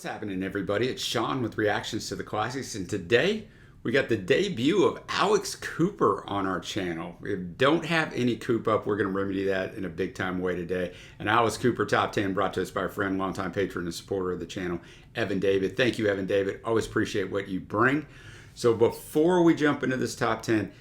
What's happening, everybody? It's Sean with Reactions to the Classics, and today we got the debut of Alex Cooper on our channel. We don't have any Coop up. We're going to remedy that in a big time way today. An Alex Cooper Top 10 brought to us by a friend, longtime patron and supporter of the channel, Evan David. Thank you, Evan David. Always appreciate what you bring. So before we jump into this Top 10,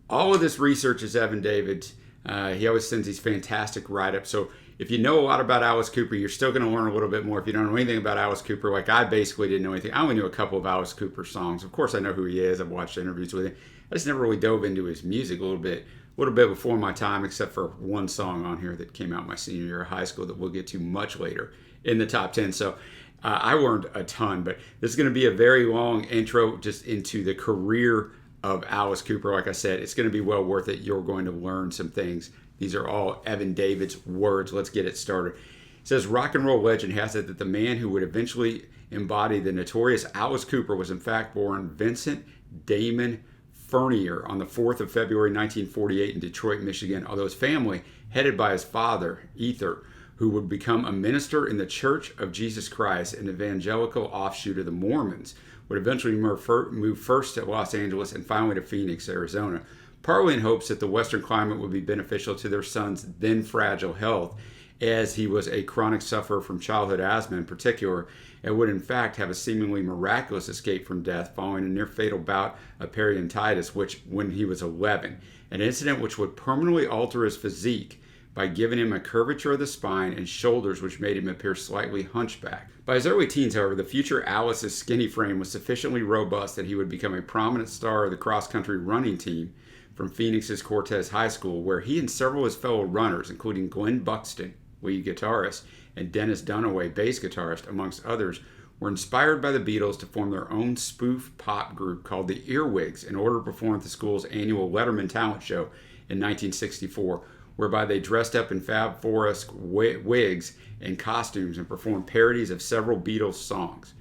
all of this research is Evan David's. He always sends these fantastic write-ups. So if you know a lot about Alice Cooper, you're still going to learn a little bit more. If you don't know anything about Alice Cooper, like I basically didn't know anything. I only knew a couple of Alice Cooper songs. Of course, I know who he is. I've watched interviews with him. I just never really dove into his music a little bit before my time, except for one song on here that came out my senior year of high school that we'll get to much later in the top 10. So I learned a ton, but this is going to be a very long intro just into the career of Alice Cooper. Like I said, it's going to be well worth it. You're going to learn some things. These are all Evan David's words. Let's get it started. It says, rock and roll legend has it that the man who would eventually embody the notorious Alice Cooper was in fact born Vincent Damon Furnier on the 4th of February 1948 in Detroit, Michigan, although his family, headed by his father, Ether, who would become a minister in the Church of Jesus Christ, an evangelical offshoot of the Mormons, would eventually move first to Los Angeles and finally to Phoenix, Arizona, partly in hopes that the Western climate would be beneficial to their son's then fragile health, as he was a chronic sufferer from childhood asthma in particular, and would in fact have a seemingly miraculous escape from death following a near-fatal bout of periodontitis, when he was 11, an incident which would permanently alter his physique by giving him a curvature of the spine and shoulders which made him appear slightly hunchbacked. By his early teens, however, the future Alice's skinny frame was sufficiently robust that he would become a prominent star of the cross-country running team from Phoenix's Cortez High School, where he and several of his fellow runners, including Glenn Buxton, lead guitarist, and Dennis Dunaway, bass guitarist, amongst others, were inspired by the Beatles to form their own spoof pop group called the Earwigs in order to perform at the school's annual Letterman talent show in 1964, whereby they dressed up in Fab Four-esque wigs and costumes and performed parodies of several Beatles songs.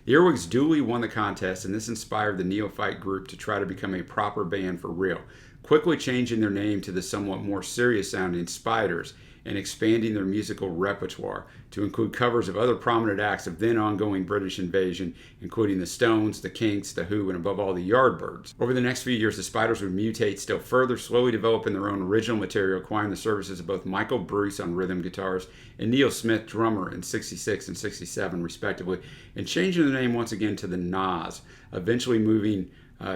The Earwigs duly won the contest, and this inspired the neophyte group to try to become a proper band for real, quickly changing their name to the somewhat more serious-sounding Spiders and expanding their musical repertoire to include covers of other prominent acts of then-ongoing British invasion, including the Stones, the Kinks, the Who, and above all, the Yardbirds. Over the next few years, the Spiders would mutate still further, slowly developing their own original material, acquiring the services of both Michael Bruce on rhythm guitars and Neil Smith, drummer, in 66 and 67, respectively, and changing the name once again to the Nas, eventually moving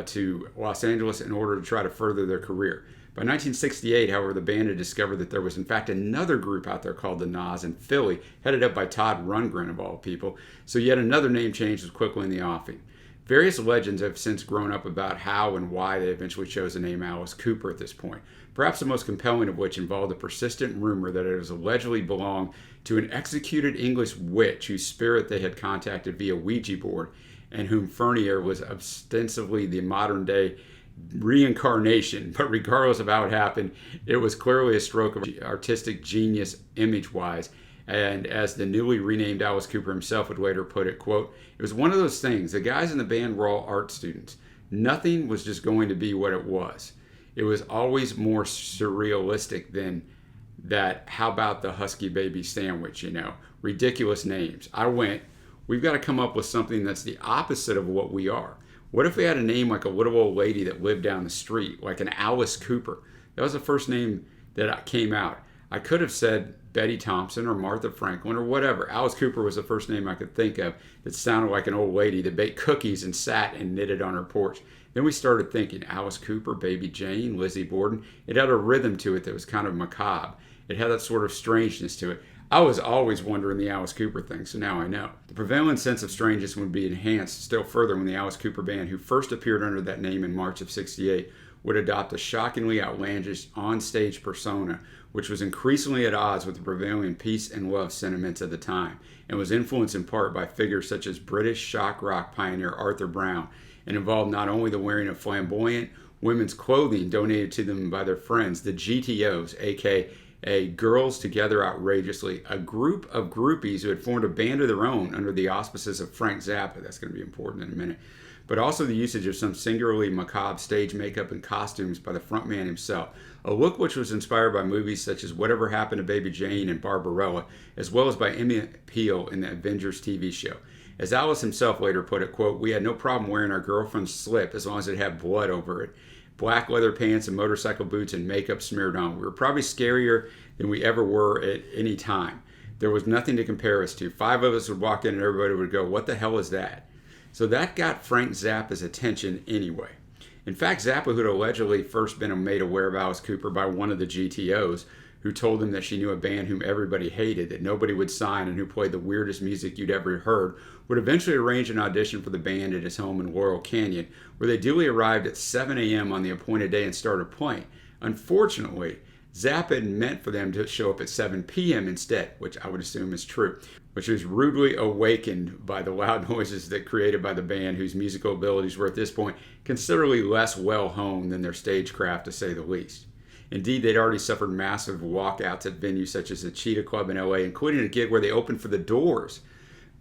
to Los Angeles in order to try to further their career. By 1968, however, the band had discovered that there was in fact another group out there called the Nas in Philly, headed up by Todd Rundgren of all people, so yet another name change was quickly in the offing. Various legends have since grown up about how and why they eventually chose the name Alice Cooper at this point, perhaps the most compelling of which involved the persistent rumor that it was allegedly belonged to an executed English witch whose spirit they had contacted via Ouija board, and whom Furnier was ostensibly the modern-day reincarnation. But regardless of how it happened, it was clearly a stroke of artistic genius image-wise, and as the newly renamed Alice Cooper himself would later put it, quote, it was one of those things, the guys in the band were all art students. Nothing was just going to be what it was. It was always more surrealistic than that, how about the Husky Baby sandwich, ridiculous names. I went, we've got to come up with something that's the opposite of what we are. What if we had a name like a little old lady that lived down the street, like an Alice Cooper? That was the first name that came out. I could have said Betty Thompson or Martha Franklin or whatever. Alice Cooper was the first name I could think of that sounded like an old lady that baked cookies and sat and knitted on her porch. Then we started thinking, Alice Cooper, Baby Jane, Lizzie Borden. It had a rhythm to it that was kind of macabre. It had that sort of strangeness to it. I was always wondering the Alice Cooper thing, so now I know. The prevailing sense of strangeness would be enhanced still further when the Alice Cooper Band, who first appeared under that name in March of '68, would adopt a shockingly outlandish on-stage persona, which was increasingly at odds with the prevailing peace and love sentiments of the time, and was influenced in part by figures such as British shock rock pioneer Arthur Brown, and involved not only the wearing of flamboyant women's clothing donated to them by their friends, the GTOs, aka Girls Together Outrageously, a group of groupies who had formed a band of their own under the auspices of Frank Zappa. That's going to be important in a minute. But also the usage of some singularly macabre stage makeup and costumes by the frontman himself, a look which was inspired by movies such as Whatever Happened to Baby Jane and Barbarella, as well as by Emmett Peel in the Avengers TV show. As Alice himself later put it, quote, "We had no problem wearing our girlfriend's slip as long as it had blood over it. Black leather pants and motorcycle boots and makeup smeared on. We were probably scarier than we ever were at any time. There was nothing to compare us to. 5 of us would walk in and everybody would go, 'What the hell is that?'" So that got Frank Zappa's attention anyway. In fact, Zappa, who had allegedly first been made aware of Alice Cooper by one of the GTOs, who told him that she knew a band whom everybody hated, that nobody would sign, and who played the weirdest music you'd ever heard, would eventually arrange an audition for the band at his home in Laurel Canyon, where they duly arrived at 7 a.m. on the appointed day and started playing. Unfortunately, Zappa had meant for them to show up at 7 p.m. instead, which I would assume is true, which was rudely awakened by the loud noises that created by the band, whose musical abilities were at this point considerably less well-honed than their stagecraft, to say the least. Indeed, they'd already suffered massive walkouts at venues such as the Cheetah Club in LA, including a gig where they opened for the Doors,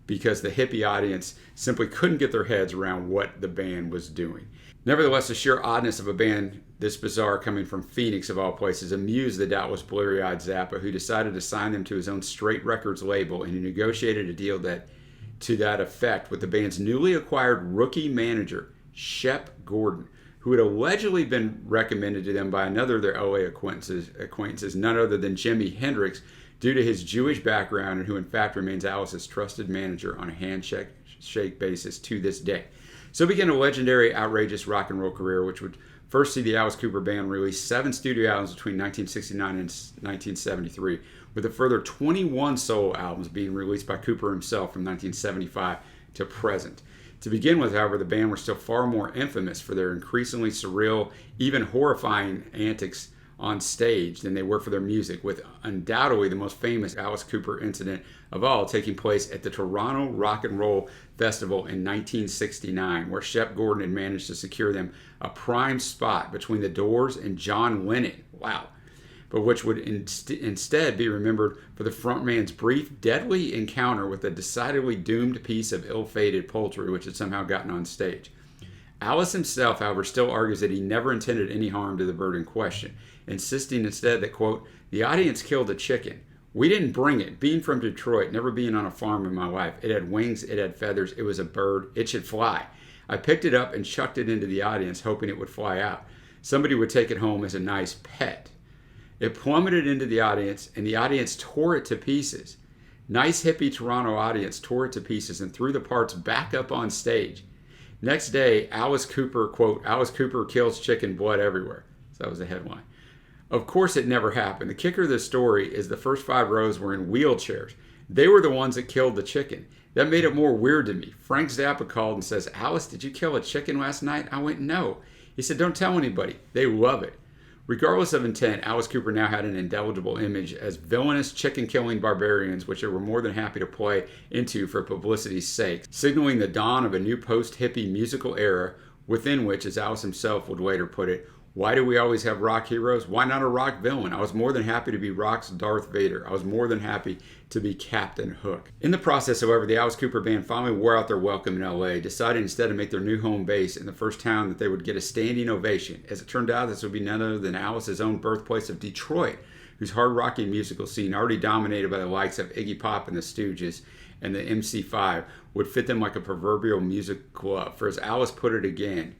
because the hippie audience simply couldn't get their heads around what the band was doing. Nevertheless, the sheer oddness of a band this bizarre coming from Phoenix, of all places, amused the doubtless blurry-eyed Zappa, who decided to sign them to his own Straight Records label, and he negotiated a deal to that effect with the band's newly acquired rookie manager, Shep Gordon, who had allegedly been recommended to them by another of their LA acquaintances, none other than Jimi Hendrix, due to his Jewish background, and who in fact remains Alice's trusted manager on a handshake basis to this day. So began a legendary, outrageous rock and roll career, which would first see the Alice Cooper Band release 7 studio albums between 1969 and 1973, with a further 21 solo albums being released by Cooper himself from 1975 to present. To begin with, however, the band were still far more infamous for their increasingly surreal, even horrifying antics on stage than they were for their music, with undoubtedly the most famous Alice Cooper incident of all taking place at the Toronto Rock and Roll Festival in 1969, where Shep Gordon had managed to secure them a prime spot between the Doors and John Lennon. Wow. But which would instead be remembered for the frontman's brief, deadly encounter with a decidedly doomed piece of ill-fated poultry which had somehow gotten on stage. Alice himself, however, still argues that he never intended any harm to the bird in question, insisting instead that, quote, "The audience killed a chicken. We didn't bring it. Being from Detroit, never being on a farm in my life, it had wings, it had feathers, it was a bird, it should fly. I picked it up and chucked it into the audience, hoping it would fly out. Somebody would take it home as a nice pet. It plummeted into the audience, and the audience tore it to pieces. Nice hippie Toronto audience tore it to pieces and threw the parts back up on stage. Next day, Alice Cooper, quote, Alice Cooper kills chicken, blood everywhere." So that was the headline. Of course it never happened. The kicker of this story is the first 5 rows were in wheelchairs. They were the ones that killed the chicken. That made it more weird to me. Frank Zappa called and says, "Alice, did you kill a chicken last night?" I went, "No." He said, "Don't tell anybody. They love it." Regardless of intent, Alice Cooper now had an indelible image as villainous chicken-killing barbarians, which they were more than happy to play into for publicity's sake, signaling the dawn of a new post-hippie musical era within which, as Alice himself would later put it, "Why do we always have rock heroes? Why not a rock villain? I was more than happy to be rock's Darth Vader. I was more than happy to be Captain Hook." In the process, however, the Alice Cooper Band finally wore out their welcome in LA, deciding instead to make their new home base in the first town that they would get a standing ovation. As it turned out, this would be none other than Alice's own birthplace of Detroit, whose hard-rocking musical scene, already dominated by the likes of Iggy Pop and the Stooges and the MC5, would fit them like a proverbial music glove. For as Alice put it again,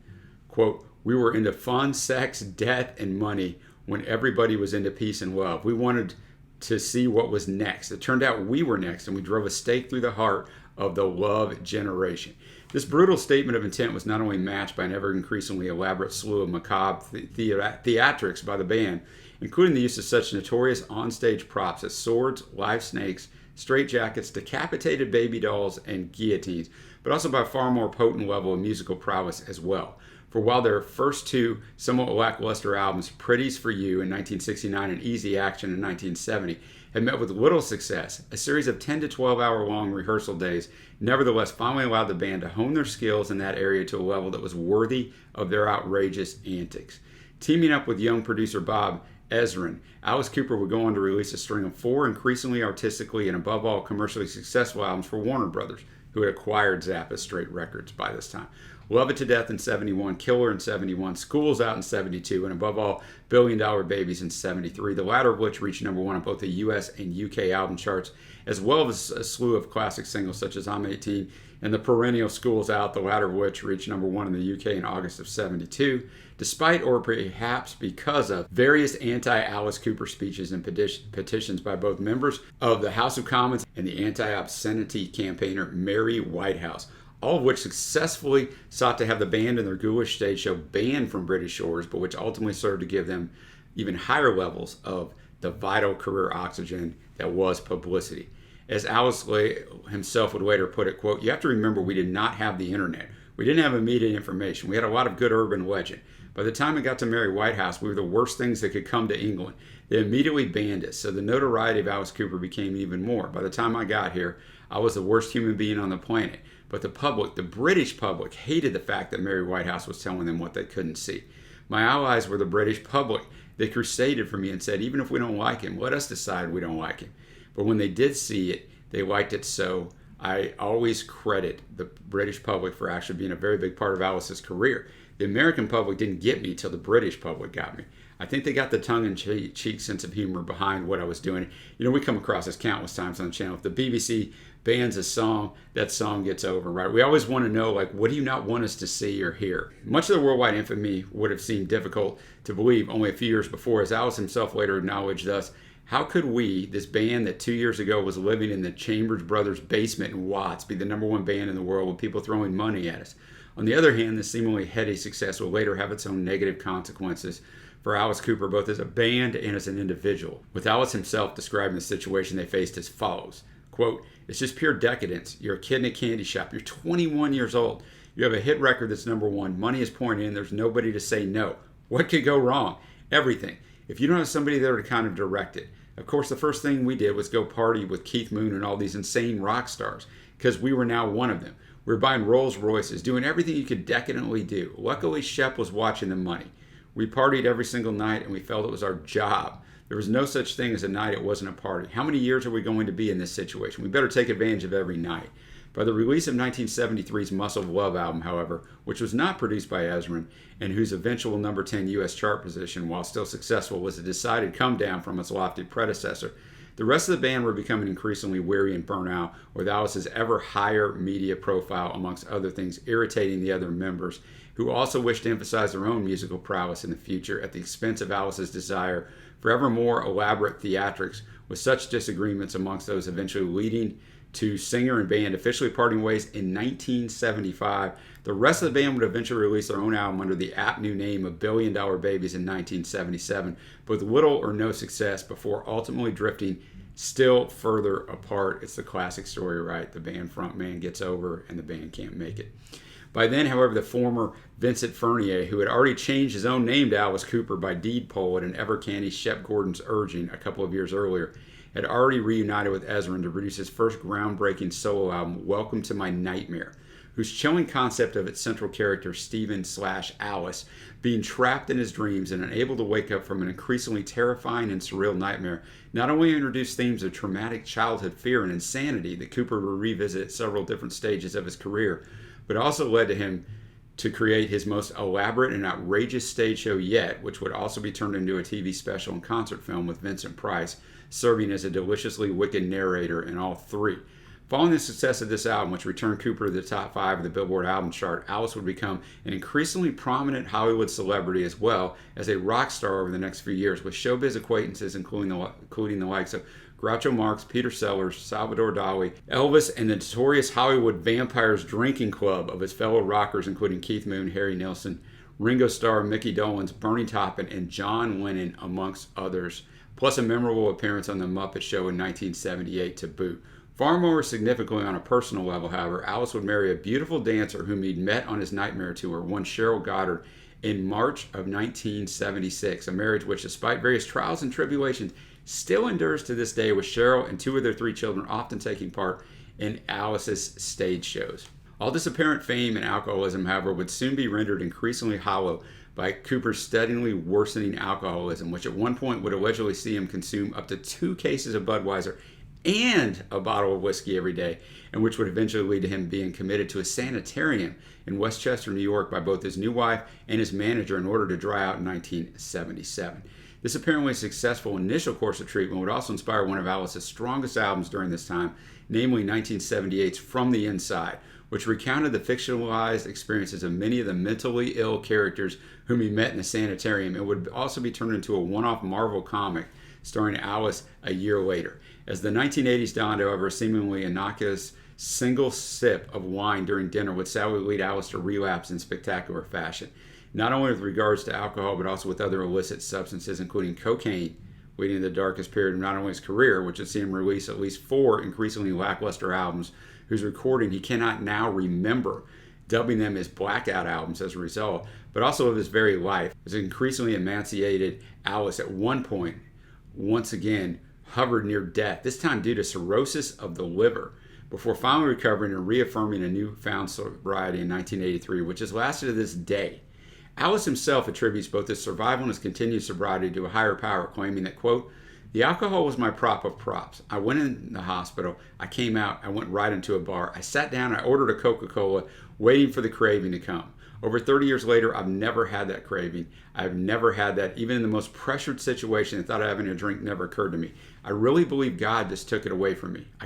quote, "We were into fun, sex, death, and money when everybody was into peace and love. We wanted to see what was next. It turned out we were next, and we drove a stake through the heart of the love generation." This brutal statement of intent was not only matched by an ever-increasingly elaborate slew of macabre theatrics by the band, including the use of such notorious onstage props as swords, live snakes, straitjackets, decapitated baby dolls, and guillotines, but also by a far more potent level of musical prowess as well. For while their first 2 somewhat lackluster albums, Pretties for You in 1969 and Easy Action in 1970, had met with little success, a series of 10 to 12 hour long rehearsal days nevertheless finally allowed the band to hone their skills in that area to a level that was worthy of their outrageous antics. Teaming up with young producer Bob Ezrin, Alice Cooper would go on to release a string of 4 increasingly artistically and above all commercially successful albums for Warner Brothers, who had acquired Zappa's Straight Records by this time. Love It to Death in 71, Killer in 71, School's Out in 72, and above all, Billion Dollar Babies in 73, the latter of which reached number 1 on both the US and UK album charts, as well as a slew of classic singles such as I'm 18, and the perennial Schools Out, the latter of which reached number one in the UK in August of '72, despite or perhaps because of various anti-Alice Cooper speeches and petitions by both members of the House of Commons and the anti-obscenity campaigner Mary Whitehouse, all of which successfully sought to have the band and their ghoulish stage show banned from British shores, but which ultimately served to give them even higher levels of the vital career oxygen that was publicity. As Alice himself would later put it, quote, "You have to remember we did not have the internet. We didn't have immediate information. We had a lot of good urban legend. By the time it got to Mary Whitehouse, we were the worst things that could come to England. They immediately banned us, so the notoriety of Alice Cooper became even more. By the time I got here, I was the worst human being on the planet. But the public, the British public, hated the fact that Mary Whitehouse was telling them what they couldn't see. My allies were the British public. They crusaded for me and said, even if we don't like him, let us decide we don't like him. But when they did see it, they liked it so. I always credit the British public for actually being a very big part of Alice's career. The American public didn't get me till the British public got me. I think they got the tongue-in-cheek sense of humor behind what I was doing. You know, we come across this countless times on the channel. If the BBC bans a song, that song gets over, right? We always want to know, like, what do you not want us to see or hear? Much of the worldwide infamy would have seemed difficult to believe only a few years before, as Alice himself later acknowledged thus, how could we, this band that 2 years ago was living in the Chambers Brothers basement in Watts, be the number one band in the world with people throwing money at us? On the other hand, this seemingly heady success will later have its own negative consequences for Alice Cooper, both as a band and as an individual, with Alice himself describing the situation they faced as follows. Quote, "It's just pure decadence. You're a kid in a candy shop. You're 21 years old. You have a hit record that's number one. Money is pouring in. There's nobody to say no. What could go wrong? Everything. If you don't have somebody there to kind of direct it. Of course, the first thing we did was go party with Keith Moon and all these insane rock stars, because we were now one of them. We were buying Rolls Royces, doing everything you could decadently do. Luckily, Shep was watching the money. We partied every single night, and we felt it was our job. There was no such thing as a night it wasn't a party. How many years are we going to be in this situation? We better take advantage of every night." By the release of 1973's Muscle of Love album, however, which was not produced by Ezrin, and whose eventual number 10 U.S. chart position, while still successful, was a decided come down from its lofty predecessor, the rest of the band were becoming increasingly weary and burnt out, with Alice's ever higher media profile, amongst other things, irritating the other members, who also wished to emphasize their own musical prowess in the future at the expense of Alice's desire for ever more elaborate theatrics, with such disagreements amongst those eventually leading to singer and band officially parting ways in 1975. The rest of the band would eventually release their own album under the apt new name of Billion Dollar Babies in 1977, but with little or no success before ultimately drifting still further apart. It's the classic story, right? The band frontman gets over and the band can't make it. By then, however, the former Vincent Furnier, who had already changed his own name to Alice Cooper by deed poll at an ever-canny Shep Gordon's urging a couple of years earlier, had already reunited with Ezrin to produce his first groundbreaking solo album, Welcome to My Nightmare, whose chilling concept of its central character, Stephen/Alice, being trapped in his dreams and unable to wake up from an increasingly terrifying and surreal nightmare, not only introduced themes of traumatic childhood fear and insanity that Cooper would revisit at several different stages of his career, but also led to him to create his most elaborate and outrageous stage show yet, which would also be turned into a TV special and concert film with Vincent Price, serving as a deliciously wicked narrator in all three. Following the success of this album, which returned Cooper to the top 5 of the Billboard album chart, Alice would become an increasingly prominent Hollywood celebrity as well as a rock star over the next few years, with showbiz acquaintances including the likes of Groucho Marx, Peter Sellers, Salvador Dali, Elvis, and the notorious Hollywood Vampires Drinking Club of his fellow rockers, including Keith Moon, Harry Nilsson, Ringo Starr, Mickey Dolenz, Bernie Taupin, and John Lennon, amongst others, plus a memorable appearance on The Muppet Show in 1978 to boot. Far more significantly on a personal level, however, Alice would marry a beautiful dancer whom he'd met on his Nightmare tour, one Cheryl Goddard, in March of 1976, a marriage which, despite various trials and tribulations, still endures to this day, with Cheryl and 2 of their 3 children often taking part in Alice's stage shows. All this apparent fame and alcoholism, however, would soon be rendered increasingly hollow by Cooper's steadily worsening alcoholism, which at one point would allegedly see him consume up to 2 cases of Budweiser and a bottle of whiskey every day, and which would eventually lead to him being committed to a sanitarium in Westchester, New York by both his new wife and his manager in order to dry out in 1977. This apparently successful initial course of treatment would also inspire one of Alice's strongest albums during this time, namely 1978's From the Inside, which recounted the fictionalized experiences of many of the mentally ill characters whom he met in a sanitarium, and would also be turned into a one-off Marvel comic starring Alice a year later. As the 1980s dawned, however, a seemingly innocuous single sip of wine during dinner would sadly lead Alice to relapse in spectacular fashion, not only with regards to alcohol, but also with other illicit substances, including cocaine, leading to the darkest period of not only his career, which has seen him release at least 4 increasingly lackluster albums, whose recording he cannot now remember, dubbing them as blackout albums as a result, but also of his very life. As increasingly emaciated Alice at one point, once again, hovered near death, this time due to cirrhosis of the liver, before finally recovering and reaffirming a newfound sobriety in 1983, which has lasted to this day. Alice himself attributes both his survival and his continued sobriety to a higher power, claiming that, quote, "The alcohol was my prop of props. I went in the hospital, I came out, I went right into a bar, I sat down, I ordered a Coca-Cola, waiting for the craving to come. Over 30 years later, I've never had that craving. I've never had that. Even in the most pressured situation, the thought of having a drink never occurred to me. I really believe God just took it away from me. I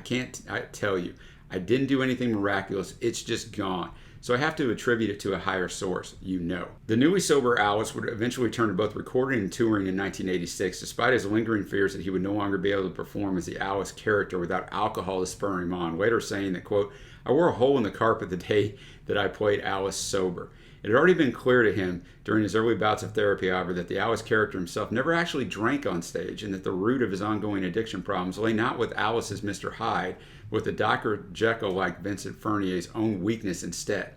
tell you, I didn't do anything miraculous. It's just gone. So I have to attribute it to a higher source, you know." The newly sober Alice would eventually turn to both recording and touring in 1986, despite his lingering fears that he would no longer be able to perform as the Alice character without alcohol to spur him on, later saying that, quote, "I wore a hole in the carpet the day that I played Alice sober." It had already been clear to him during his early bouts of therapy, however, that the Alice character himself never actually drank on stage, and that the root of his ongoing addiction problems lay not with Alice as Mr. Hyde, but with the Dr. Jekyll-like Vincent Furnier's own weakness instead.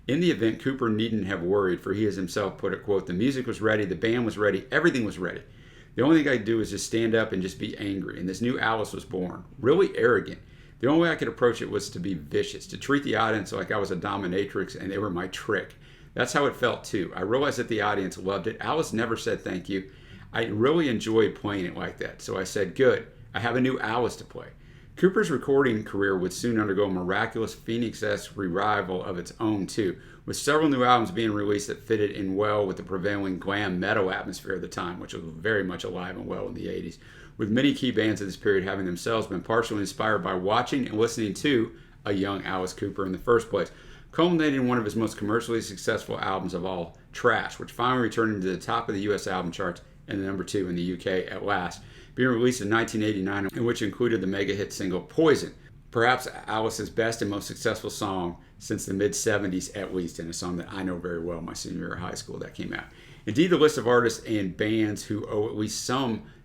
In the event, Cooper needn't have worried, for he has himself put it, quote, "The music was ready, the band was ready, everything was ready. The only thing I could do was just stand up and just be angry, and this new Alice was born, really arrogant. The only way I could approach it was to be vicious, to treat the audience like I was a dominatrix and they were my trick. That's how it felt too. I realized that the audience loved it. Alice never said thank you. I really enjoyed playing it like that. So I said, good, I have a new Alice to play." Cooper's recording career would soon undergo a miraculous Phoenix-esque revival of its own too, with several new albums being released that fitted in well with the prevailing glam metal atmosphere of the time, which was very much alive and well in the 80s, with many key bands of this period having themselves been partially inspired by watching and listening to a young Alice Cooper in the first place, culminating in one of his most commercially successful albums of all, Trash, which finally returned to the top of the U.S. album charts and the number 2 in the UK at last, being released in 1989, and which included the mega hit single Poison, perhaps Alice's best and most successful song since the mid-70s at least, and a song that I know very well my senior year of high school that came out. Indeed, the list of artists and bands who owe at least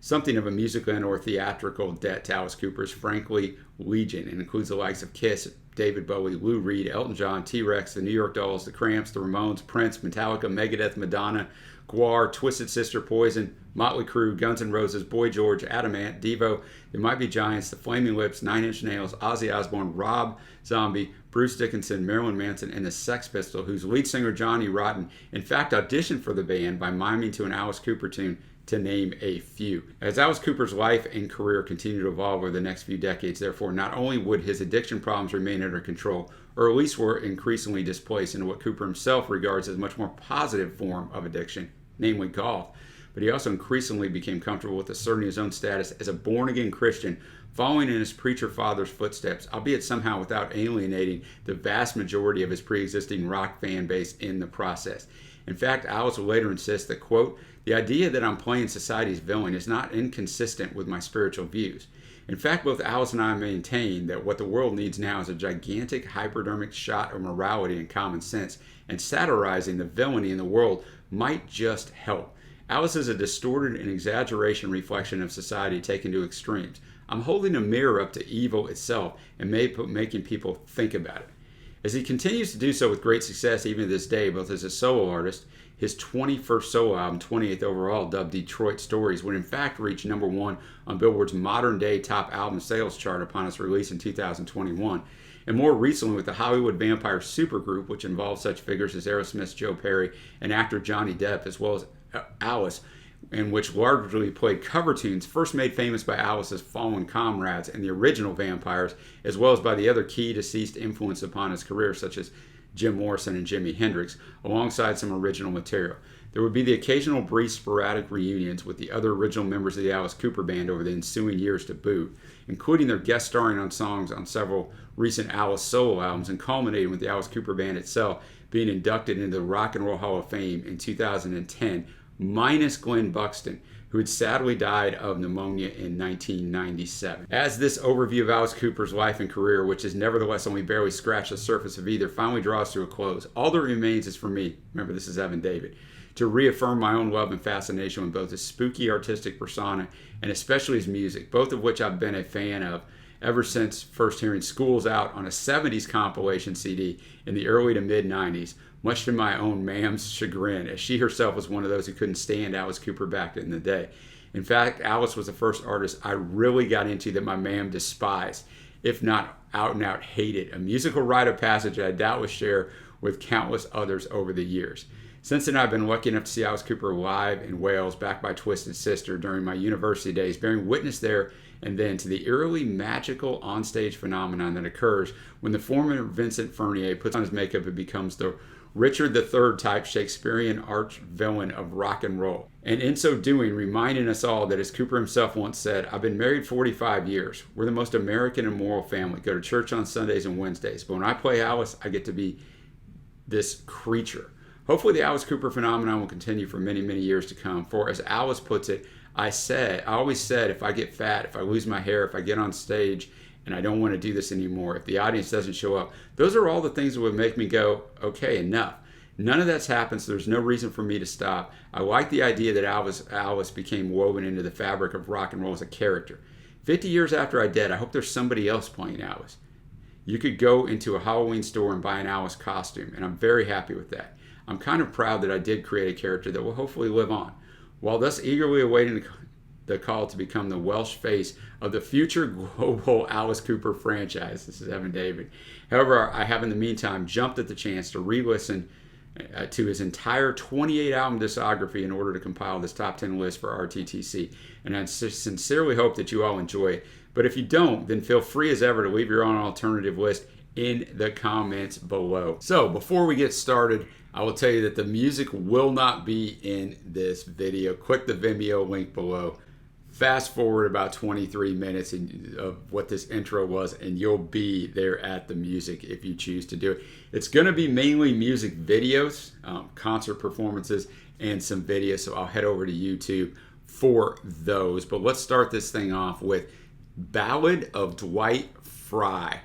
something of a musical and or theatrical debt to Alice Cooper is frankly legion, and includes the likes of Kiss, David Bowie, Lou Reed, Elton John, T-Rex, the New York Dolls, the Cramps, the Ramones, Prince, Metallica, Megadeth, Madonna, Gwar, Twisted Sister, Poison, Motley Crue, Guns N' Roses, Boy George, Adamant, Devo, The Might Be Giants, The Flaming Lips, Nine Inch Nails, Ozzy Osbourne, Rob Zombie, Bruce Dickinson, Marilyn Manson, and the Sex Pistols, whose lead singer Johnny Rotten in fact auditioned for the band by miming to an Alice Cooper tune, to name a few. As Alice Cooper's life and career continue to evolve over the next few decades, therefore, not only would his addiction problems remain under control, or at least were increasingly displaced into what Cooper himself regards as a much more positive form of addiction, namely golf, but he also increasingly became comfortable with asserting his own status as a born-again Christian, following in his preacher father's footsteps, albeit somehow without alienating the vast majority of his pre-existing rock fan base in the process. In fact, Alice will later insist that, quote, "The idea that I'm playing society's villain is not inconsistent with my spiritual views. In fact, both Alice and I maintain that what the world needs now is a gigantic hypodermic shot of morality and common sense, and satirizing the villainy in the world might just help. Alice is a distorted and exaggeration reflection of society taken to extremes. I'm holding a mirror up to evil itself and making people think about it." As he continues to do so with great success even to this day, both as a solo artist, his 21st solo album, 28th overall, dubbed Detroit Stories, would in fact reach number 1 on Billboard's modern-day top album sales chart upon its release in 2021, and more recently with the Hollywood vampire supergroup, which involves such figures as Aerosmith's Joe Perry and actor Johnny Depp, as well as Alice, in which largely played cover tunes first made famous by Alice's fallen comrades and the original vampires, as well as by the other key deceased influence upon his career, such as Jim Morrison and Jimi Hendrix, alongside some original material. There would be the occasional brief sporadic reunions with the other original members of the Alice Cooper Band over the ensuing years to boot, including their guest starring on songs on several recent Alice solo albums, and culminating with the Alice Cooper Band itself being inducted into the Rock and Roll Hall of Fame in 2010, minus Glenn Buxton, who had sadly died of pneumonia in 1997. As this overview of Alice Cooper's life and career, which has nevertheless only barely scratched the surface of either, finally draws to a close, all that remains is for me, remember this is Evan David, to reaffirm my own love and fascination with both his spooky artistic persona and especially his music, both of which I've been a fan of ever since first hearing School's Out on a 70s compilation CD in the early to mid-90s, much to my own mam's chagrin, as she herself was one of those who couldn't stand Alice Cooper back in the day. In fact, Alice was the first artist I really got into that my mam despised, if not out and out hated, a musical rite of passage I doubtless share with countless others over the years. Since then, I've been lucky enough to see Alice Cooper live in Wales, backed by Twisted Sister, during my university days, bearing witness there and then to the eerily magical onstage phenomenon that occurs when the former Vincent Furnier puts on his makeup and becomes the Richard III type Shakespearean arch-villain of rock and roll. And in so doing, reminding us all that, as Cooper himself once said, "I've been married 45 years. We're the most American and moral family. Go to church on Sundays and Wednesdays. But when I play Alice, I get to be this creature." Hopefully the Alice Cooper phenomenon will continue for many, many years to come. For as Alice puts it, I always said, if I get fat, if I lose my hair, if I get on stage and I don't want to do this anymore, if the audience doesn't show up, those are all the things that would make me go, okay, enough. None of that's happened, so there's no reason for me to stop. I like the idea that Alice became woven into the fabric of rock and roll as a character. 50 years after I died, I hope there's somebody else playing Alice. You could go into a Halloween store and buy an Alice costume, and I'm very happy with that. I'm kind of proud that I did create a character that will hopefully live on, while thus eagerly awaiting the call to become the Welsh face of the future global Alice Cooper franchise. This is Evan David. However, I have in the meantime jumped at the chance to re-listen to his entire 28-album discography in order to compile this top 10 list for RTTC, and I sincerely hope that you all enjoy it. But if you don't, then feel free as ever to leave your own alternative list in the comments below. So before we get started, I will tell you that the music will not be in this video. Click the Vimeo link below. Fast forward about 23 minutes of what this intro was, and you'll be there at the music if you choose to do it. It's going to be mainly music videos, concert performances, and some videos, so I'll head over to YouTube for those. But let's start this thing off with Ballad of Dwight Fry.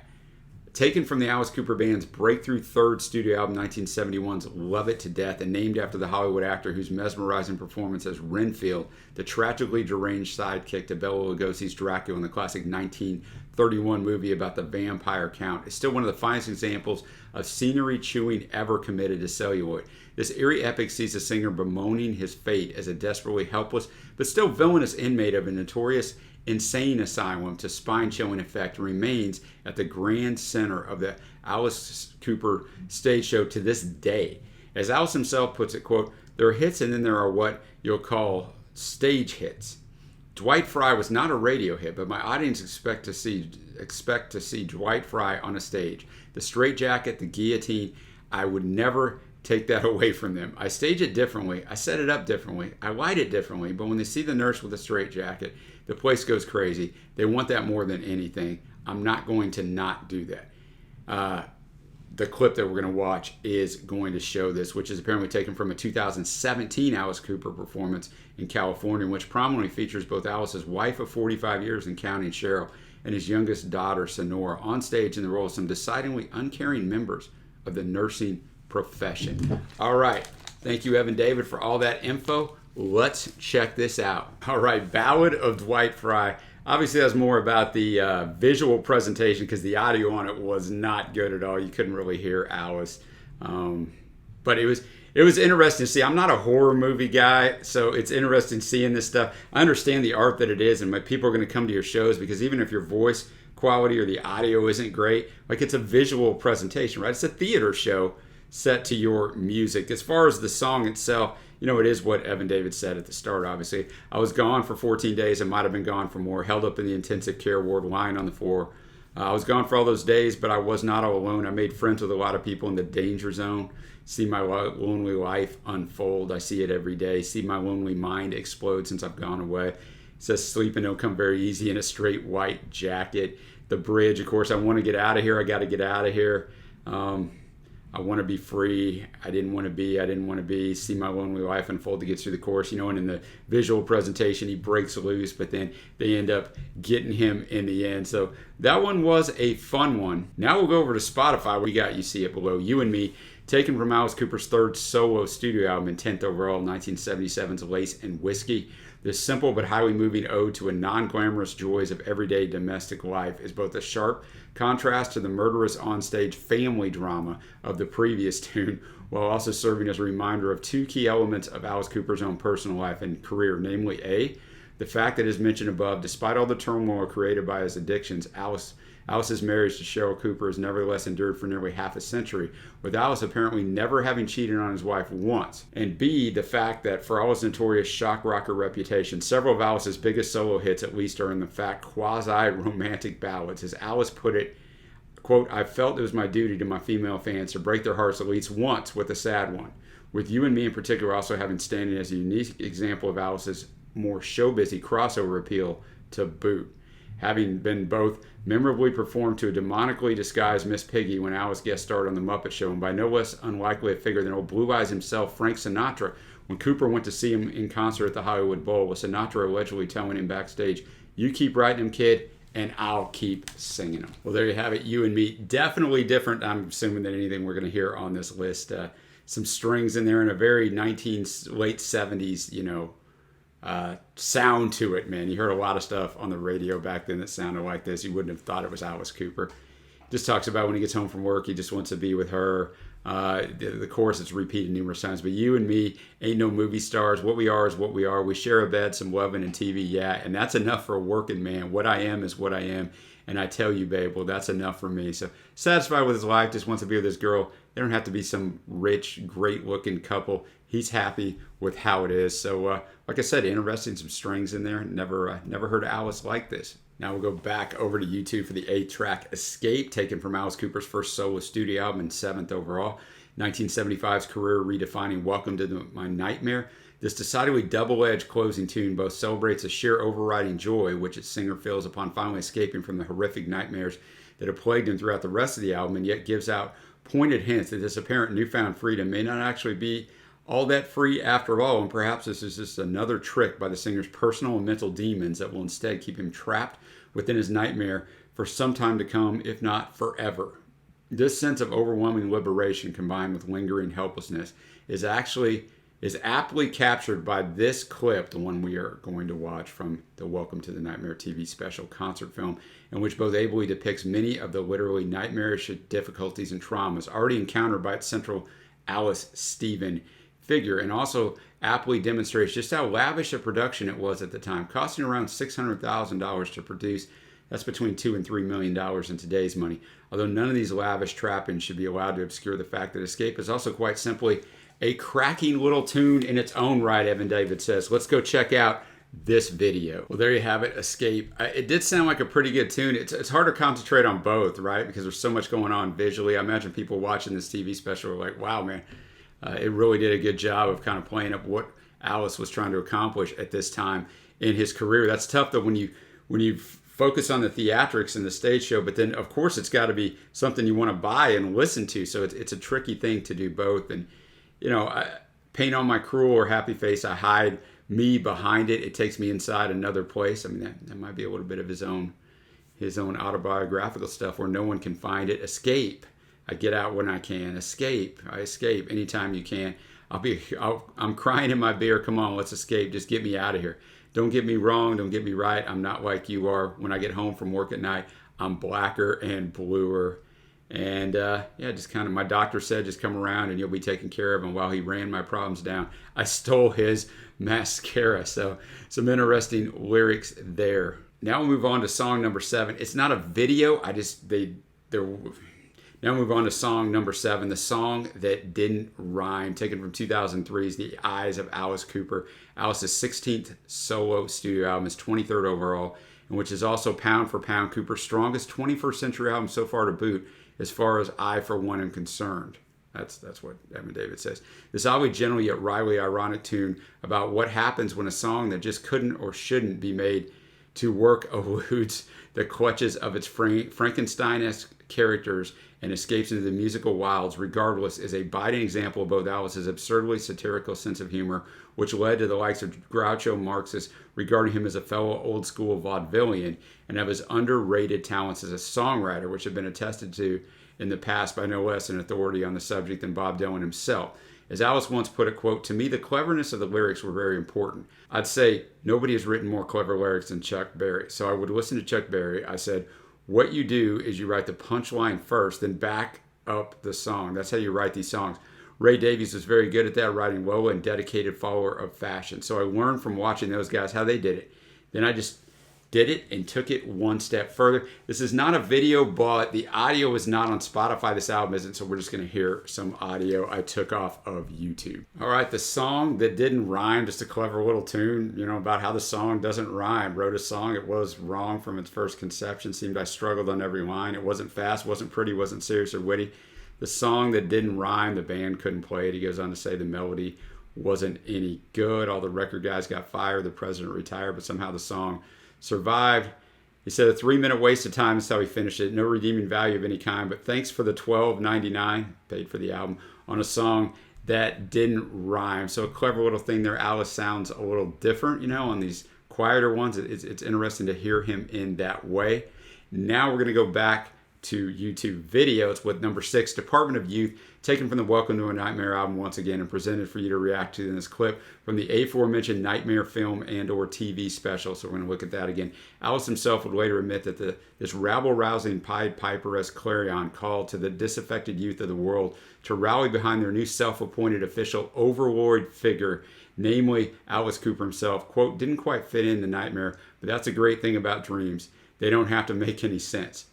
Taken from the Alice Cooper Band's breakthrough third studio album, 1971's Love It to Death, and named after the Hollywood actor whose mesmerizing performance as Renfield, the tragically deranged sidekick to Bela Lugosi's Dracula in the classic 1931 movie about the vampire count, is still one of the finest examples of scenery chewing ever committed to celluloid. This eerie epic sees the singer bemoaning his fate as a desperately helpless but still villainous inmate of a notorious insane asylum to spine-chilling effect, remains at the grand center of the Alice Cooper stage show to this day. As Alice himself puts it, quote, "There are hits and then there are what you'll call stage hits. Dwight Fry was not a radio hit, but my audience expect to see Dwight Fry on a stage. The straitjacket, the guillotine, I would never take that away from them. I stage it differently, I set it up differently, I light it differently, but when they see the nurse with a straitjacket, the place goes crazy. They want that more than anything. I'm not going to not do that." The clip that we're going to watch is going to show this, which is apparently taken from a 2017 Alice Cooper performance in California, which prominently features both Alice's wife of 45 years and counting, Cheryl, and his youngest daughter, Sonora, on stage in the role of some decidedly uncaring members of the nursing profession. All right. Thank you, Evan David, for all that info. Let's check this out. All right, Ballad of Dwight Fry. Obviously, that's more about the visual presentation because the audio on it was not good at all. You couldn't really hear Alice. But it was interesting to see. I'm not a horror movie guy, so it's interesting seeing this stuff. I understand the art that it is, and people are going to come to your shows because even if your voice quality or the audio isn't great, like, it's a visual presentation, right? It's a theater show set to your music. As far as the song itself, it is what Evan David said at the start, obviously. I was gone for 14 days. I might have been gone for more. Held up in the intensive care ward, lying on the floor, I was gone for all those days, but I was not all alone. I made friends with a lot of people in the danger zone. See my lonely life unfold. I see it every day. See my lonely mind explode since I've gone away. It says sleeping don't come very easy in a straight white jacket. The bridge, of course, I want to get out of here. I got to get out of here. I want to be free. I didn't want to be. See my lonely life unfold to get through the chorus. And in the visual presentation, he breaks loose, but then they end up getting him in the end. So that one was a fun one. Now we'll go over to Spotify. We got You See It Below, You and Me, taken from Alice Cooper's third solo studio album and 10th overall, 1977's Lace and Whiskey. This simple but highly moving ode to a non-glamorous joys of everyday domestic life is both a sharp contrast to the murderous onstage family drama of the previous tune, while also serving as a reminder of two key elements of Alice Cooper's own personal life and career, namely A, the fact that as mentioned above, despite all the turmoil created by his addictions, Alice's marriage to Cheryl Cooper has nevertheless endured for nearly half a century, with Alice apparently never having cheated on his wife once. And B, the fact that for all his notorious shock rocker reputation, several of Alice's biggest solo hits at least are in the fact quasi-romantic ballads. As Alice put it, quote, I felt it was my duty to my female fans to break their hearts at least once with a sad one, with You and Me in particular also having standing as a unique example of Alice's more show-busy crossover appeal to boot. Having been both memorably performed to a demonically disguised Miss Piggy when Alice guest starred on The Muppet Show, and by no less unlikely a figure than old Blue Eyes himself, Frank Sinatra, when Cooper went to see him in concert at the Hollywood Bowl, with Sinatra allegedly telling him backstage, you keep writing them, kid, and I'll keep singing them. Well, there you have it, You and Me. Definitely different, I'm assuming, than anything we're going to hear on this list. Some strings in there and a very late 70s, sound to it, man. You heard a lot of stuff on the radio back then that sounded like this. You wouldn't have thought it was Alice Cooper. Just talks about when he gets home from work, he just wants to be with her. The chorus is repeated numerous times, but you and me ain't no movie stars. What we are is what we are. We share a bed, some loving and TV, yeah, and that's enough for a working man. What I am is what I am, and I tell you, babe, well, that's enough for me. So satisfied with his life, just wants to be with this girl. They don't have to be some rich, great-looking couple. He's happy with how it is. So, like I said, interesting, some strings in there. Never heard of Alice like this. Now we'll go back over to YouTube for the 8-track Escape, taken from Alice Cooper's first solo studio album and 7th overall. 1975's career redefining Welcome to My Nightmare. This decidedly double-edged closing tune both celebrates a sheer overriding joy which its singer feels upon finally escaping from the horrific nightmares that have plagued him throughout the rest of the album, and yet gives out pointed hints that this apparent newfound freedom may not actually be all that free after all, and perhaps this is just another trick by the singer's personal and mental demons that will instead keep him trapped within his nightmare for some time to come, if not forever. This sense of overwhelming liberation combined with lingering helplessness is aptly captured by this clip, the one we are going to watch from the Welcome to the Nightmare TV special concert film, in which both ably depicts many of the literally nightmarish difficulties and traumas already encountered by its central Alice Stephen figure, and also aptly demonstrates just how lavish a production it was at the time, costing around $600,000 to produce. That's between $2 and $3 million in today's money. Although none of these lavish trappings should be allowed to obscure the fact that Escape is also quite simply a cracking little tune in its own right, Evan David says. Let's go check out this video. Well, there you have it, Escape. It did sound like a pretty good tune. It's hard to concentrate on both, right? Because there's so much going on visually. I imagine people watching this TV special are like, wow, man, it really did a good job of kind of playing up what Alice was trying to accomplish at this time in his career. That's tough, though, when you focus on the theatrics and the stage show, but then, of course, it's got to be something you want to buy and listen to. So it's a tricky thing to do both. And I paint on my cruel or happy face, I hide me behind it. It takes me inside another place. I mean, that might be a little bit of his own autobiographical stuff where no one can find it. Escape. I get out when I can. Escape. I escape anytime you can. I'm crying in my beer. Come on, let's escape. Just get me out of here. Don't get me wrong. Don't get me right. I'm not like you are. When I get home from work at night, I'm blacker and bluer. And just kind of, my doctor said, just come around and you'll be taken care of. And while he ran my problems down, I stole his mascara. So some interesting lyrics there. Now we'll move on to song number 7. It's not a video. Now we'll move on to song number 7, the song that didn't rhyme, taken from 2003's The Eyes of Alice Cooper. Alice's 16th solo studio album, his 23rd overall, and which is also pound for pound Cooper's strongest 21st century album so far to boot, as far as I, for one, am concerned. That's what Evan David says. This oddly gentle yet wryly ironic tune about what happens when a song that just couldn't or shouldn't be made to work eludes the clutches of its Frankenstein-esque characters and escapes into the musical wilds regardless is a biting example of both Alice's absurdly satirical sense of humor, which led to the likes of Groucho Marx's regarding him as a fellow old-school vaudevillian, and of his underrated talents as a songwriter, which have been attested to in the past by no less an authority on the subject than Bob Dylan himself. As Alice once put it, quote, "To me, the cleverness of the lyrics were very important. I'd say nobody has written more clever lyrics than Chuck Berry. So I would listen to Chuck Berry. I said, what you do is you write the punchline first, then back up the song. That's how you write these songs. Ray Davies was very good at that, writing well and dedicated follower of fashion. So I learned from watching those guys how they did it. Then I just did it and took it one step further." This is not a video, but the audio is not on Spotify. This album isn't, so we're just going to hear some audio I took off of YouTube. All right, the song that didn't rhyme, just a clever little tune, about how the song doesn't rhyme. Wrote a song, it was wrong from its first conception. Seemed I struggled on every line. It wasn't fast, wasn't pretty, wasn't serious or witty. The song that didn't rhyme, the band couldn't play it. He goes on to say the melody wasn't any good. All the record guys got fired. The president retired, but somehow the song survived. He said a 3-minute waste of time is how he finished it. No redeeming value of any kind, but thanks for the $12.99 paid for the album on a song that didn't rhyme. So a clever little thing there. Alice sounds a little different, on these quieter ones. It's interesting to hear him in that way. Now we're going to go back to YouTube videos with number 6, Department of Youth, taken from the Welcome to a Nightmare album once again and presented for you to react to in this clip from the aforementioned Nightmare film and or TV special. So we're going to look at that again. Alice himself would later admit that this rabble-rousing Pied Piper-esque clarion call to the disaffected youth of the world to rally behind their new self-appointed official overlord figure, namely Alice Cooper himself, quote, didn't quite fit in the Nightmare, but that's a great thing about dreams. They don't have to make any sense.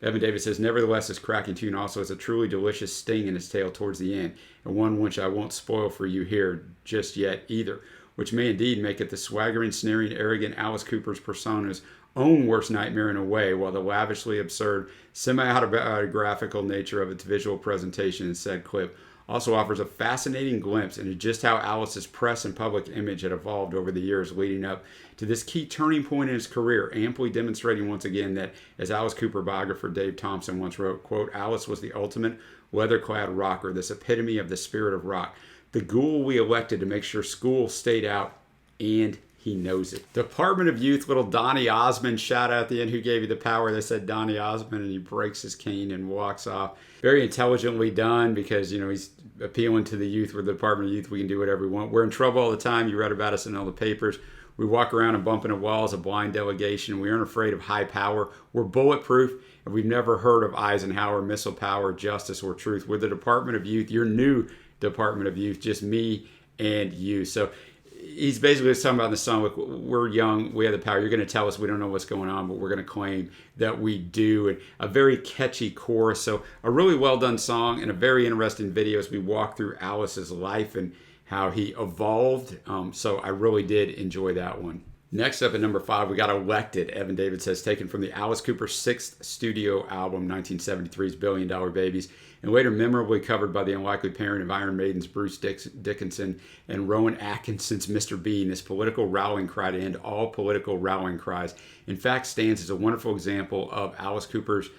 Evan Davis says, nevertheless, this cracking tune also has a truly delicious sting in its tail towards the end, and one which I won't spoil for you here just yet either, which may indeed make it the swaggering, sneering, arrogant Alice Cooper's persona's own worst nightmare in a way, while the lavishly absurd, semi-autobiographical nature of its visual presentation in said clip also offers a fascinating glimpse into just how Alice's press and public image had evolved over the years leading up to this key turning point in his career, amply demonstrating once again that, as Alice Cooper biographer Dave Thompson once wrote, quote, Alice was the ultimate leather-clad rocker, this epitome of the spirit of rock, the ghoul we elected to make sure school stayed out, and he knows it. Department of Youth, little Donny Osmond shout out at the end. Who gave you the power? They said Donny Osmond, and he breaks his cane and walks off. Very intelligently done because, he's appealing to the youth. With the Department of Youth, we can do whatever we want. We're in trouble all the time. You read about us in all the papers. We walk around and bump into walls, a blind delegation. We aren't afraid of high power. We're bulletproof, and we've never heard of Eisenhower, missile power, justice, or truth. We're the Department of Youth, your new Department of Youth, just me and you. So he's basically talking about in the song, look, we're young, we have the power. You're going to tell us we don't know what's going on, but we're going to claim that we do. And a very catchy chorus. So a really well done song and a very interesting video as we walk through Alice's life and how he evolved. So I really did enjoy that one. Next up at number 5, we got Elected. Evan David says, taken from the Alice Cooper 6th studio album, 1973's Billion Dollar Babies, and later memorably covered by the unlikely parent of Iron Maiden's Bruce Dickinson and Rowan Atkinson's Mr. Bean. This political rallying cry to end all political rallying cries, in fact, stands as a wonderful example of Alice Cooper's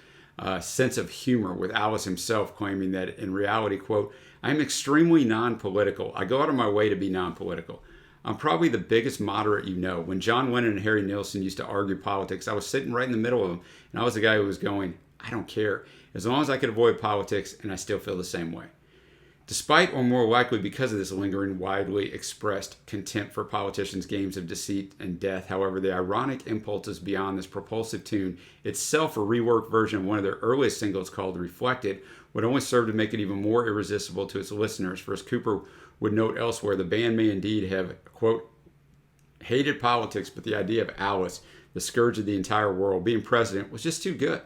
sense of humor, with Alice himself claiming that in reality, quote, I'm extremely non-political. I go out of my way to be non-political. I'm probably the biggest moderate you know. When John Lennon and Harry Nilsson used to argue politics, I was sitting right in the middle of them, and I was the guy who was going, I don't care, as long as I could avoid politics, and I still feel the same way. Despite, or more likely because of this lingering, widely expressed contempt for politicians' games of deceit and death, however, the ironic impulses beyond this propulsive tune, itself a reworked version of one of their earliest singles called Reflected, would only serve to make it even more irresistible to its listeners, for as Cooper would note elsewhere, the band may indeed have, quote, hated politics, but the idea of Alice, the scourge of the entire world, being president was just too good.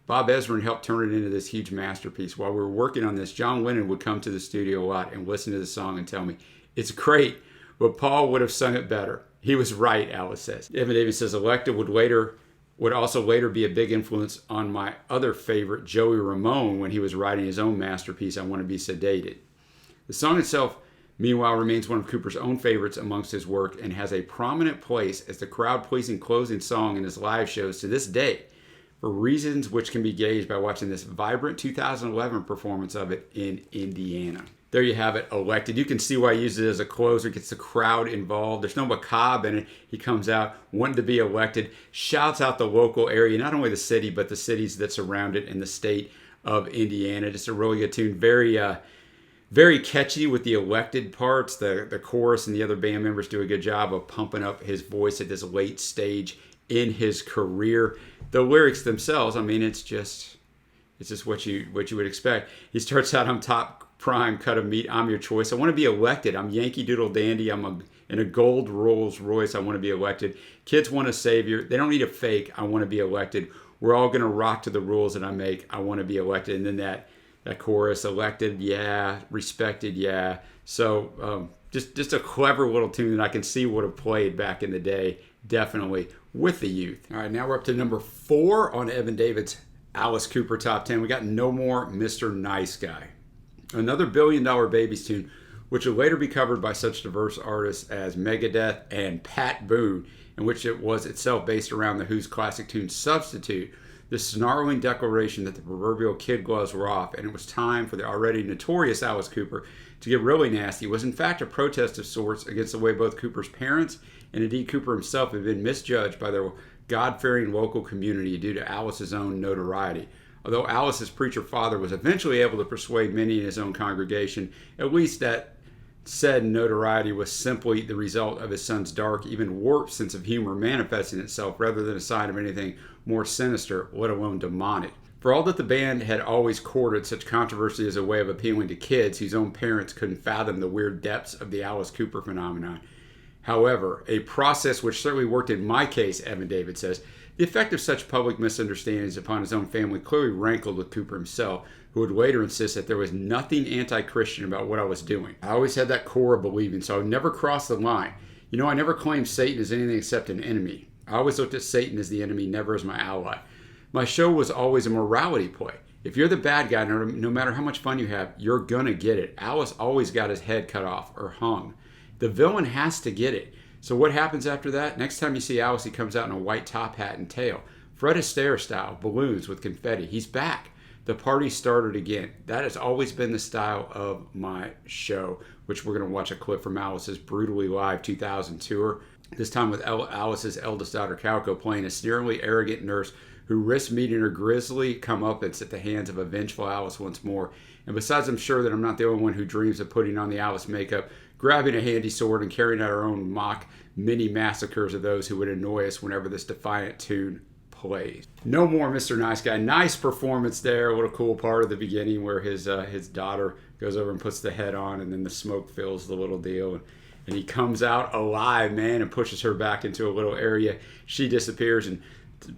Bob Ezrin helped turn it into this huge masterpiece. While we were working on this, John Lennon would come to the studio a lot and listen to the song and tell me, it's great, but Paul would have sung it better. He was right, Alice says. Evan Davis says, Elected would later would also later be a big influence on my other favorite, Joey Ramone, when he was writing his own masterpiece, I Want to Be Sedated. The song itself, meanwhile, remains one of Cooper's own favorites amongst his work and has a prominent place as the crowd-pleasing closing song in his live shows to this day, for reasons which can be gauged by watching this vibrant 2011 performance of it in Indiana. There you have it, Elected. You can see why he uses it as a closer, gets the crowd involved. There's no macabre in it. He comes out wanting to be elected, shouts out the local area, not only the city, but the cities that surround it in the state of Indiana. Just a really good tune. Very catchy with the elected parts. The chorus and the other band members do a good job of pumping up his voice at this late stage in his career. The lyrics themselves, I mean, it's just what you would expect. He starts out on top prime cut of meat, I'm your choice. I want to be elected. I'm Yankee Doodle Dandy. In a gold Rolls Royce. I want to be elected. Kids want a savior. They don't need a fake. I want to be elected. We're all going to rock to the rules that I make. I want to be elected. And then that chorus, elected, yeah, respected, yeah. So just a clever little tune that I can see would have played back in the day, definitely, with the youth. All right, now we're up to number 4 on Evan David's Alice Cooper Top 10. We got No More Mr. Nice Guy. Another Billion Dollar Babies tune, which will later be covered by such diverse artists as Megadeth and Pat Boone, in which it was itself based around the Who's classic tune Substitute, the snarling declaration that the proverbial kid gloves were off and it was time for the already notorious Alice Cooper to get really nasty was in fact a protest of sorts against the way both Cooper's parents and indeed Cooper himself had been misjudged by their God-fearing local community due to Alice's own notoriety. Although Alice's preacher father was eventually able to persuade many in his own congregation, at least that said notoriety was simply the result of his son's dark, even warped sense of humor manifesting itself rather than a sign of anything more sinister, let alone demonic. For all that the band had always courted such controversy as a way of appealing to kids whose own parents couldn't fathom the weird depths of the Alice Cooper phenomenon. However, a process which certainly worked in my case, Evan David says, the effect of such public misunderstandings upon his own family clearly rankled with Cooper himself, who would later insist that there was nothing anti-Christian about what I was doing. I always had that core of believing, so I would never cross the line. You know, I never claimed Satan as anything except an enemy. I always looked at Satan as the enemy, never as my ally. My show was always a morality play. If you're the bad guy, no matter how much fun you have, you're gonna get it. Alice always got his head cut off or hung. The villain has to get it. So what happens after that? Next time you see Alice, he comes out in a white top hat and tail. Fred Astaire style, balloons with confetti. He's back. The party started again. That has always been the style of my show, which we're going to watch a clip from Alice's Brutally Live 2000 tour. This time with Alice's eldest daughter, Calco, playing a sneeringly arrogant nurse who risks meeting her grisly comeuppance at the hands of a vengeful Alice once more. And besides, I'm sure that I'm not the only one who dreams of putting on the Alice makeup, grabbing a handy sword, and carrying out our own mock mini massacres of those who would annoy us whenever this defiant tune plays. No More Mr. Nice Guy. Nice performance there. What a cool part of the beginning where his daughter goes over and puts the head on, and then the smoke fills the little deal. And he comes out alive, man, and pushes her back into a little area. She disappears and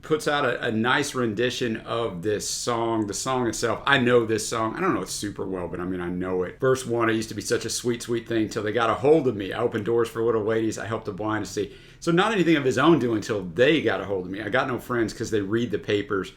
puts out a nice rendition of this song. The song itself, I know this song. I don't know it super well, but I mean, I know it. Verse 1, it used to be such a sweet, sweet thing till they got a hold of me. I opened doors for little ladies. I helped the blind to see. So not anything of his own doing until they got a hold of me. I got no friends because they read the papers.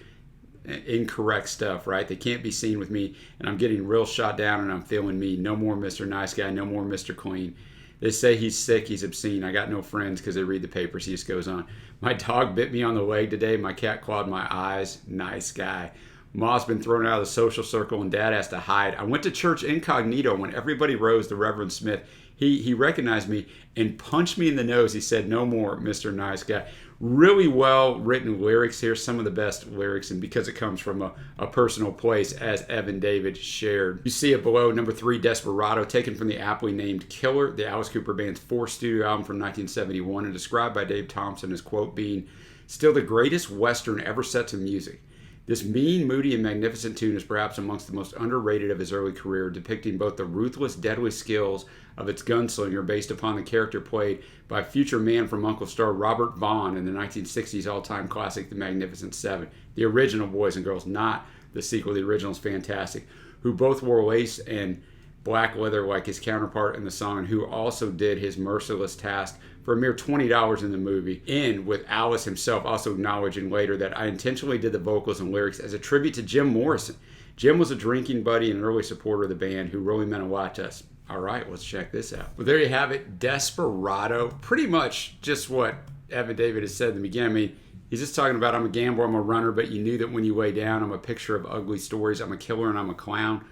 Incorrect stuff, right? They can't be seen with me, and I'm getting real shot down, and I'm feeling me. No more Mr. Nice Guy. No more Mr. Clean. They say he's sick, he's obscene. I got no friends because they read the papers. He just goes on. My dog bit me on the leg today. My cat clawed my eyes. Nice guy. Ma's been thrown out of the social circle and Dad has to hide. I went to church incognito when everybody rose to Reverend Smith. He recognized me and punched me in the nose. He said, no more, Mr. Nice Guy. Really well written lyrics here, some of the best lyrics, and because it comes from a personal place, as Evan David shared. You see it below, number 3, Desperado, taken from the aptly named Killer, the Alice Cooper Band's 4th studio album from 1971, and described by Dave Thompson as, quote, being still the greatest Western ever set to music. This mean, moody, and magnificent tune is perhaps amongst the most underrated of his early career, depicting both the ruthless, deadly skills of its gunslinger based upon the character played by future Man from U.N.C.L.E. star Robert Vaughn in the 1960s all-time classic The Magnificent Seven. The original, boys and girls, not the sequel. The original is fantastic. Who both wore lace and black leather like his counterpart in the song, and who also did his merciless task for a mere $20 in the movie. In with Alice himself also acknowledging later that I intentionally did the vocals and lyrics as a tribute to Jim Morrison. Jim was a drinking buddy and an early supporter of the band who really meant a lot to us. All right, let's check this out. Well, there you have it, Desperado. Pretty much just what Evan David has said in the beginning. I mean, he's just talking about I'm a gambler, I'm a runner, but you knew that when you lay down, I'm a picture of ugly stories, I'm a killer and I'm a clown.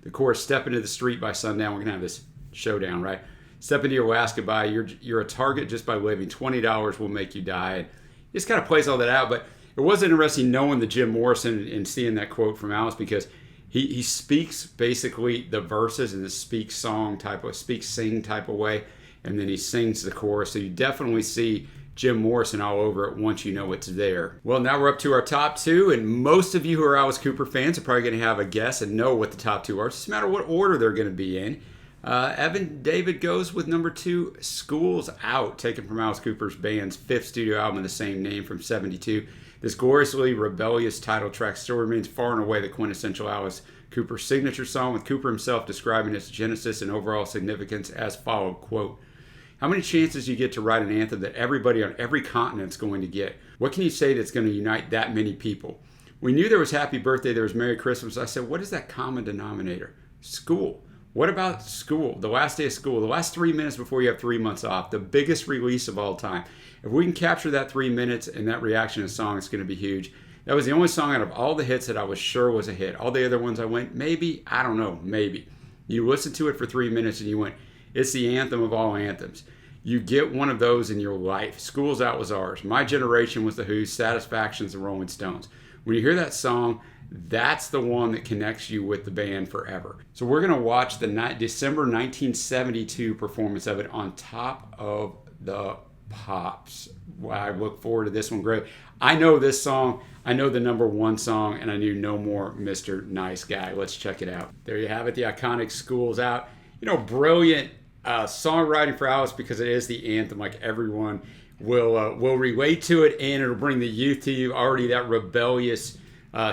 The chorus, step into the street by sundown, we're going to have this showdown, right? Step into your last goodbye, you're a target just by living, $20 will make you die. And he just kind of plays all that out, but it was interesting knowing the Jim Morrison and seeing that quote from Alice, because he speaks basically the verses in the speak sing type of way, and then he sings the chorus. So you definitely see Jim Morrison all over it once you know it's there. Well, now we're up to our top two, and most of you who are Alice Cooper fans are probably going to have a guess and know what the top two are. It's just a matter of what order they're going to be in. Evan David goes with number 2, School's Out, taken from Alice Cooper's band's 5th studio album of the same name from '72. This gloriously rebellious title track still remains far and away the quintessential Alice Cooper signature song, with Cooper himself describing its genesis and overall significance as followed, quote, how many chances do you get to write an anthem that everybody on every continent is going to get? What can you say that's going to unite that many people? We knew there was Happy Birthday, there was Merry Christmas. I said, what is that common denominator? School. What about school? The last day of school, the last 3 minutes before you have 3 months off, the biggest release of all time. If we can capture that 3 minutes and that reaction to the song, it's going to be huge. That was the only song out of all the hits that I was sure was a hit. All the other ones I went, maybe, I don't know, maybe. You listen to it for 3 minutes and you went, it's the anthem of all anthems. You get one of those in your life. School's Out was ours. My Generation was The Who's, Satisfaction's the Rolling Stones. When you hear that song, that's the one that connects you with the band forever. So we're going to watch the December 1972 performance of it on Top of the Pops. I look forward to this one great. I know this song. I know the number 1 song, and I knew no more Mr. Nice Guy. Let's check it out. There you have it, the iconic School's Out. You know, brilliant songwriting for Alice, because it is the anthem. Like, everyone will relate to it, and it'll bring the youth to you. Already that rebellious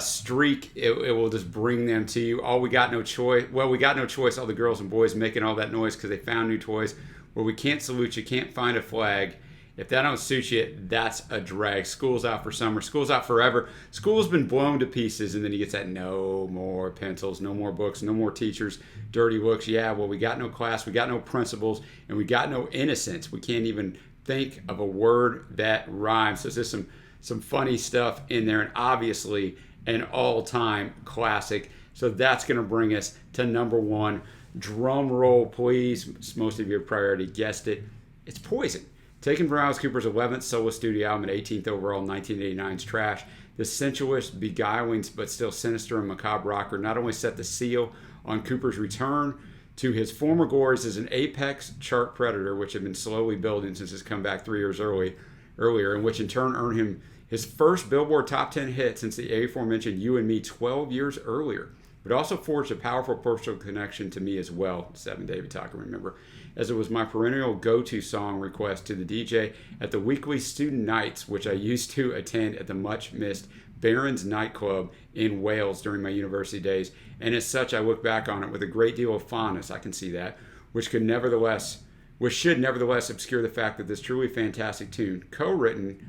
streak, it will just bring them to you. We got no choice. Well, we got no choice. All the girls and boys making all that noise because they found new toys. Well, we can't salute you, can't find a flag. If that don't suit you, that's a drag. School's out for summer. School's out forever. School's been blown to pieces, and then he gets that no more pencils, no more books, no more teachers, dirty looks. Yeah, well, we got no class, we got no principles, and we got no innocence. We can't even think of a word that rhymes. So there's just some funny stuff in there, and obviously an all-time classic. So that's going to bring us to number 1. Drum roll, please. Most of you have probably already guessed it. It's Poison. Taken from Alice Cooper's 11th solo studio album and 18th overall 1989's Trash, this sensuous, beguiling, but still sinister and macabre rocker not only set the seal on Cooper's return to his former glories as an apex chart predator, which had been slowly building since his comeback 3 years earlier, and which in turn earned him his first Billboard Top 10 hit since the aforementioned You and Me 12 years earlier, but also forged a powerful personal connection to me as well, Evan David talking, remember, as it was my perennial go-to song request to the DJ at the weekly student nights, which I used to attend at the much-missed Barron's nightclub in Wales during my university days. And as such, I look back on it with a great deal of fondness, I can see that, which should nevertheless obscure the fact that this truly fantastic tune, co-written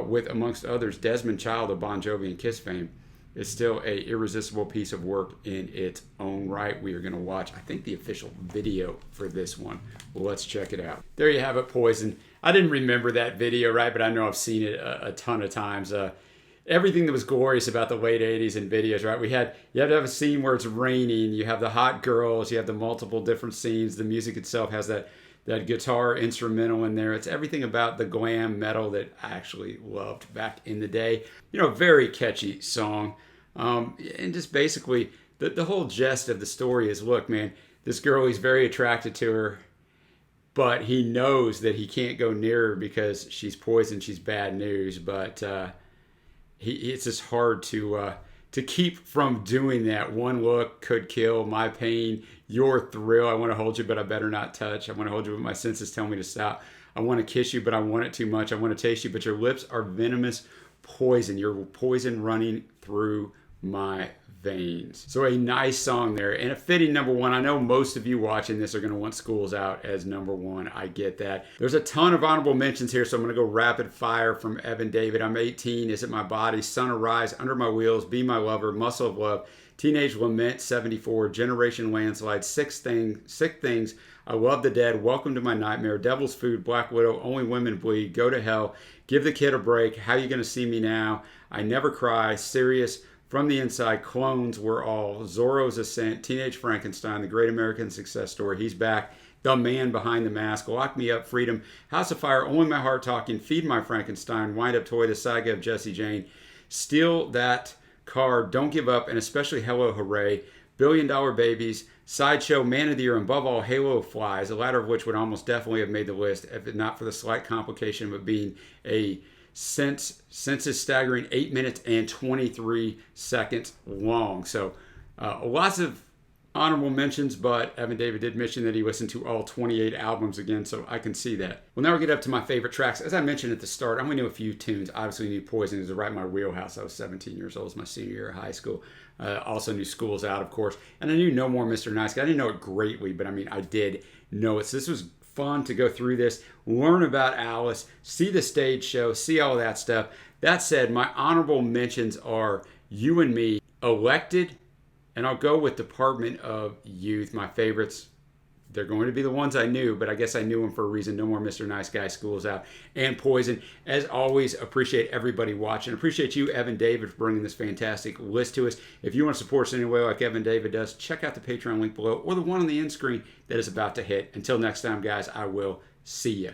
with, amongst others, Desmond Child of Bon Jovi and Kiss fame, is still a irresistible piece of work in its own right. We are going to watch, I think, the official video for this one. Well, let's check it out. There you have it, Poison. I didn't remember that video, right? But I know I've seen it a ton of times. Everything that was glorious about the late 80s in videos, right? You have to have a scene where it's raining. You have the hot girls. You have the multiple different scenes. The music itself has that guitar instrumental in there. It's everything about the glam metal that I actually loved back in the day. You know, very catchy song. And just basically, the whole gist of the story is, look, man, this girl, he's very attracted to her, but he knows that he can't go near her because she's poison, she's bad news. But it's just hard to keep from doing that. One look could kill my pain, your thrill. I want to hold you, but I better not touch. I want to hold you, but my senses tell me to stop. I want to kiss you, but I want it too much. I want to taste you, but your lips are venomous poison. You're poison running through my veins. So a nice song there and a fitting number one. I know most of you watching this are going to want Schools Out as number one. I get that. There's a ton of honorable mentions here, so I'm going to go rapid fire from Evan David. I'm 18. Is It My Body? Sun Arise, Under My Wheels, Be My Lover, Muscle of Love, Teenage Lament, 74, Generation Landslide, Sick Things, I Love the Dead, Welcome to My Nightmare, Devil's Food, Black Widow, Only Women Bleed, Go to Hell, Give the Kid a Break, How You Gonna See Me Now, I Never Cry, Sirius, From the Inside, Clones, We're All, Zorro's Ascent, Teenage Frankenstein, The Great American Success Story, He's Back, The Man Behind the Mask, Lock Me Up, Freedom, House of Fire, Only My Heart Talking, Feed My Frankenstein, Wind Up Toy, The Saga of Jesse Jane, Steal That Car, Don't Give Up, and especially Hello Hooray, Billion Dollar Babies, Sideshow, Man of the Year, and above all, Halo Flies, the latter of which would almost definitely have made the list if it not for the slight complication of it being a census staggering 8 minutes and 23 seconds long. So lots of honorable mentions, but Evan David did mention that he listened to all 28 albums again, so I can see that. Well, now we get up to my favorite tracks. As I mentioned at the start, I only knew a few tunes. Obviously, knew Poison is right in my wheelhouse. I was 17 years old. It was my senior year of high school. Also knew Schools Out, of course. And I knew No More Mr. Nice Guy. I didn't know it greatly, but I mean, I did know it. So this was fun to go through this, learn about Alice, see the stage show, see all that stuff. That said, my honorable mentions are You and Me, Elected, and I'll go with Department of Youth. My favorites, they're going to be the ones I knew, but I guess I knew them for a reason. No More Mr. Nice Guy, Schools Out, and Poison. As always, appreciate everybody watching. Appreciate you, Evan David, for bringing this fantastic list to us. If you want to support us in any way like Evan David does, check out the Patreon link below or the one on the end screen that is about to hit. Until next time, guys, I will see you.